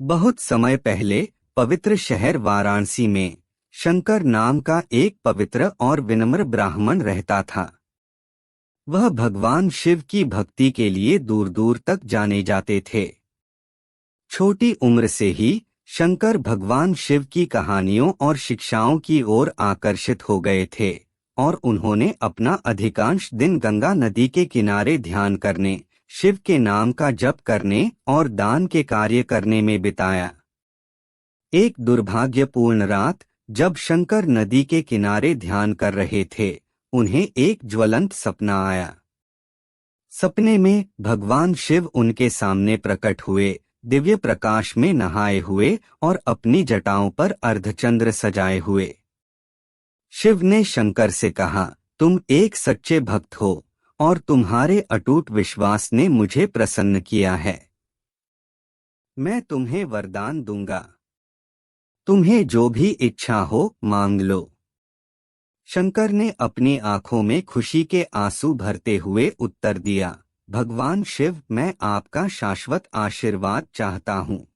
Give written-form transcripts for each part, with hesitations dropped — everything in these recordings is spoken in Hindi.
बहुत समय पहले पवित्र शहर वाराणसी में शंकर नाम का एक पवित्र और विनम्र ब्राह्मण रहता था। वह भगवान शिव की भक्ति के लिए दूर दूर तक जाने जाते थे। छोटी उम्र से ही शंकर भगवान शिव की कहानियों और शिक्षाओं की ओर आकर्षित हो गए थे और उन्होंने अपना अधिकांश दिन गंगा नदी के किनारे ध्यान करने, शिव के नाम का जप करने और दान के कार्य करने में बिताया। एक दुर्भाग्यपूर्ण रात, जब शंकर नदी के किनारे ध्यान कर रहे थे, उन्हें एक ज्वलंत सपना आया। सपने में भगवान शिव उनके सामने प्रकट हुए, दिव्य प्रकाश में नहाए हुए और अपनी जटाओं पर अर्धचंद्र सजाए हुए। शिव ने शंकर से कहा, तुम एक सच्चे भक्त हो और तुम्हारे अटूट विश्वास ने मुझे प्रसन्न किया है। मैं तुम्हें वरदान दूंगा। तुम्हें जो भी इच्छा हो मांग लो। शंकर ने अपनी आंखों में खुशी के आंसू भरते हुए उत्तर दिया, भगवान शिव, मैं आपका शाश्वत आशीर्वाद चाहता हूँ।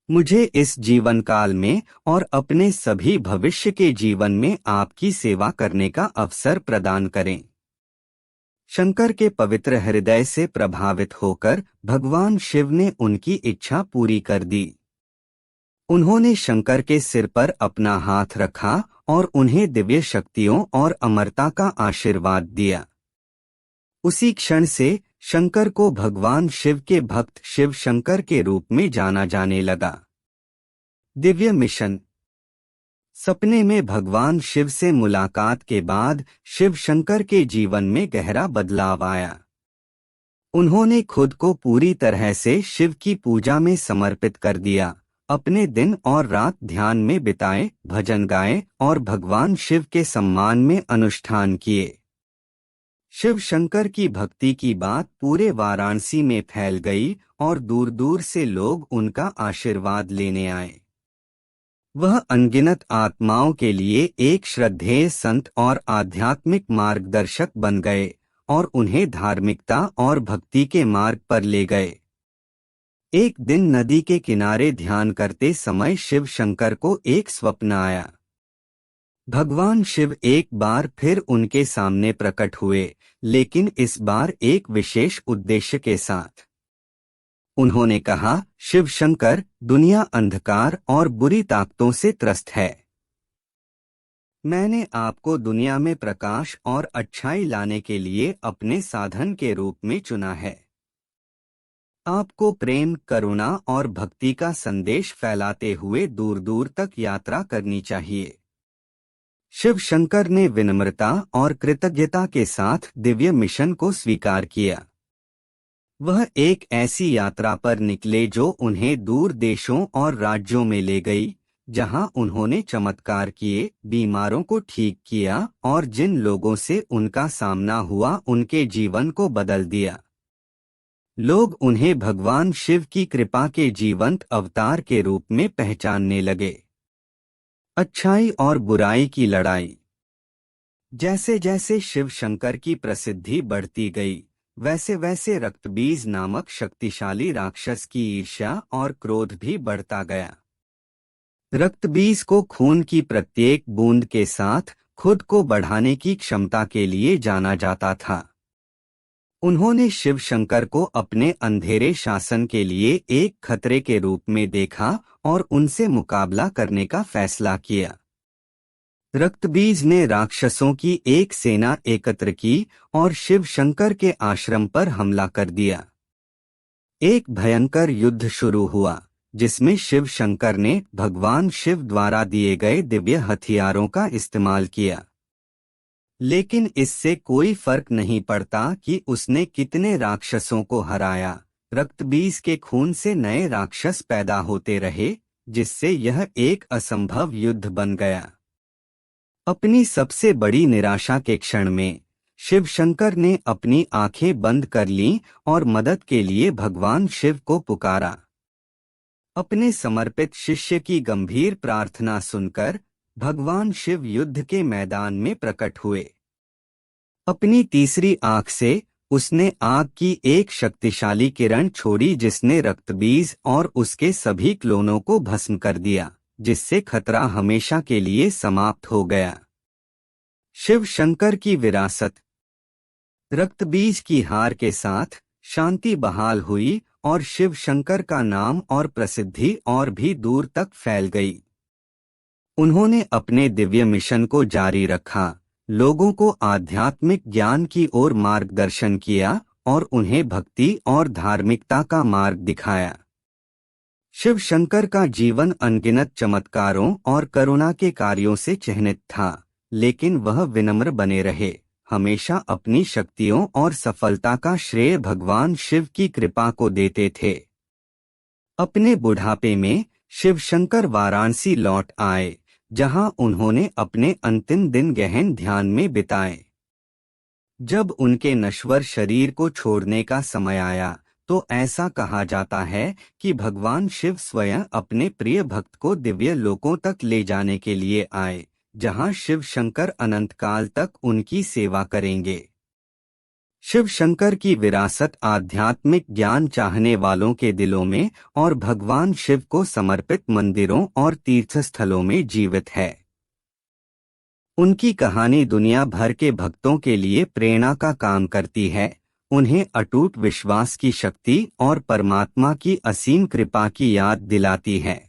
मुझे इस जीवन काल में और अपने सभी भविष्य के जीवन में आपकी सेवा करने का अवसर प्रदान करें। शंकर के पवित्र हृदय से प्रभावित होकर भगवान शिव ने उनकी इच्छा पूरी कर दी। उन्होंने शंकर के सिर पर अपना हाथ रखा और उन्हें दिव्य शक्तियों और अमरता का आशीर्वाद दिया। उसी क्षण से शंकर को भगवान शिव के भक्त शिव शंकर के रूप में जाना जाने लगा। दिव्य मिशन। सपने में भगवान शिव से मुलाकात के बाद शिव शंकर के जीवन में गहरा बदलाव आया। उन्होंने खुद को पूरी तरह से शिव की पूजा में समर्पित कर दिया, अपने दिन और रात ध्यान में बिताए, भजन गाए और भगवान शिव के सम्मान में अनुष्ठान किए। शिव शंकर की भक्ति की बात पूरे वाराणसी में फैल गई और दूर दूर से लोग उनका आशीर्वाद लेने आए। वह अनगिनत आत्माओं के लिए एक श्रद्धेय संत और आध्यात्मिक मार्गदर्शक बन गए और उन्हें धार्मिकता और भक्ति के मार्ग पर ले गए। एक दिन नदी के किनारे ध्यान करते समय शिव शंकर को एक स्वप्न आया। भगवान शिव एक बार फिर उनके सामने प्रकट हुए, लेकिन इस बार एक विशेष उद्देश्य के साथ। उन्होंने कहा, शिव शंकर, दुनिया अंधकार और बुरी ताकतों से त्रस्त है। मैंने आपको दुनिया में प्रकाश और अच्छाई लाने के लिए अपने साधन के रूप में चुना है। आपको प्रेम, करुणा और भक्ति का संदेश फैलाते हुए दूर दूर तक यात्रा करनी चाहिए। शिव शंकर ने विनम्रता और कृतज्ञता के साथ दिव्य मिशन को स्वीकार किया। वह एक ऐसी यात्रा पर निकले जो उन्हें दूर देशों और राज्यों में ले गई, जहां उन्होंने चमत्कार किए, बीमारों को ठीक किया और जिन लोगों से उनका सामना हुआ उनके जीवन को बदल दिया। लोग उन्हें भगवान शिव की कृपा के जीवंत अवतार के रूप में पहचानने लगे। अच्छाई और बुराई की लड़ाई। जैसे जैसे शिव शंकर की प्रसिद्धि बढ़ती गई, वैसे वैसे रक्तबीज नामक शक्तिशाली राक्षस की ईर्ष्या और क्रोध भी बढ़ता गया। रक्तबीज को खून की प्रत्येक बूंद के साथ खुद को बढ़ाने की क्षमता के लिए जाना जाता था। उन्होंने शिव शंकर को अपने अंधेरे शासन के लिए एक खतरे के रूप में देखा और उनसे मुकाबला करने का फैसला किया। रक्तबीज ने राक्षसों की एक सेना एकत्र की और शिव शंकर के आश्रम पर हमला कर दिया। एक भयंकर युद्ध शुरू हुआ, जिसमें शिव शंकर ने भगवान शिव द्वारा दिए गए दिव्य हथियारों का इस्तेमाल किया। लेकिन इससे कोई फर्क नहीं पड़ता कि उसने कितने राक्षसों को हराया। रक्तबीज के खून से नए राक्षस पैदा होते रहे, जिससे यह एक असंभव युद्ध बन गया। अपनी सबसे बड़ी निराशा के क्षण में शिव शंकर ने अपनी आंखें बंद कर लीं और मदद के लिए भगवान शिव को पुकारा। अपने समर्पित शिष्य की गंभीर प्रार्थना सुनकर भगवान शिव युद्ध के मैदान में प्रकट हुए। अपनी तीसरी आंख से उसने आग की एक शक्तिशाली किरण छोड़ी जिसने रक्तबीज और उसके सभी क्लोनों को भस्म कर दिया, जिससे खतरा हमेशा के लिए समाप्त हो गया। शिव शंकर की विरासत। रक्तबीज की हार के साथ शांति बहाल हुई और शिव शंकर का नाम और प्रसिद्धि और भी दूर तक फैल गई। उन्होंने अपने दिव्य मिशन को जारी रखा, लोगों को आध्यात्मिक ज्ञान की ओर मार्गदर्शन किया और उन्हें भक्ति और धार्मिकता का मार्ग दिखाया। शिव शंकर का जीवन अनगिनत चमत्कारों और करुणा के कार्यों से चिह्नित था, लेकिन वह विनम्र बने रहे, हमेशा अपनी शक्तियों और सफलता का श्रेय भगवान शिव की कृपा को देते थे। अपने बुढ़ापे में शिव शंकर वाराणसी लौट आए, जहां उन्होंने अपने अंतिम दिन गहन ध्यान में बिताए। जब उनके नश्वर शरीर को छोड़ने का समय आया, तो ऐसा कहा जाता है कि भगवान शिव स्वयं अपने प्रिय भक्त को दिव्य लोकों तक ले जाने के लिए आए, जहां शिव शंकर अनंत काल तक उनकी सेवा करेंगे। शिव शंकर की विरासत आध्यात्मिक ज्ञान चाहने वालों के दिलों में और भगवान शिव को समर्पित मंदिरों और तीर्थस्थलों में जीवित है। उनकी कहानी दुनिया भर के भक्तों के लिए प्रेरणा का काम करती है, उन्हें अटूट विश्वास की शक्ति और परमात्मा की असीम कृपा की याद दिलाती है।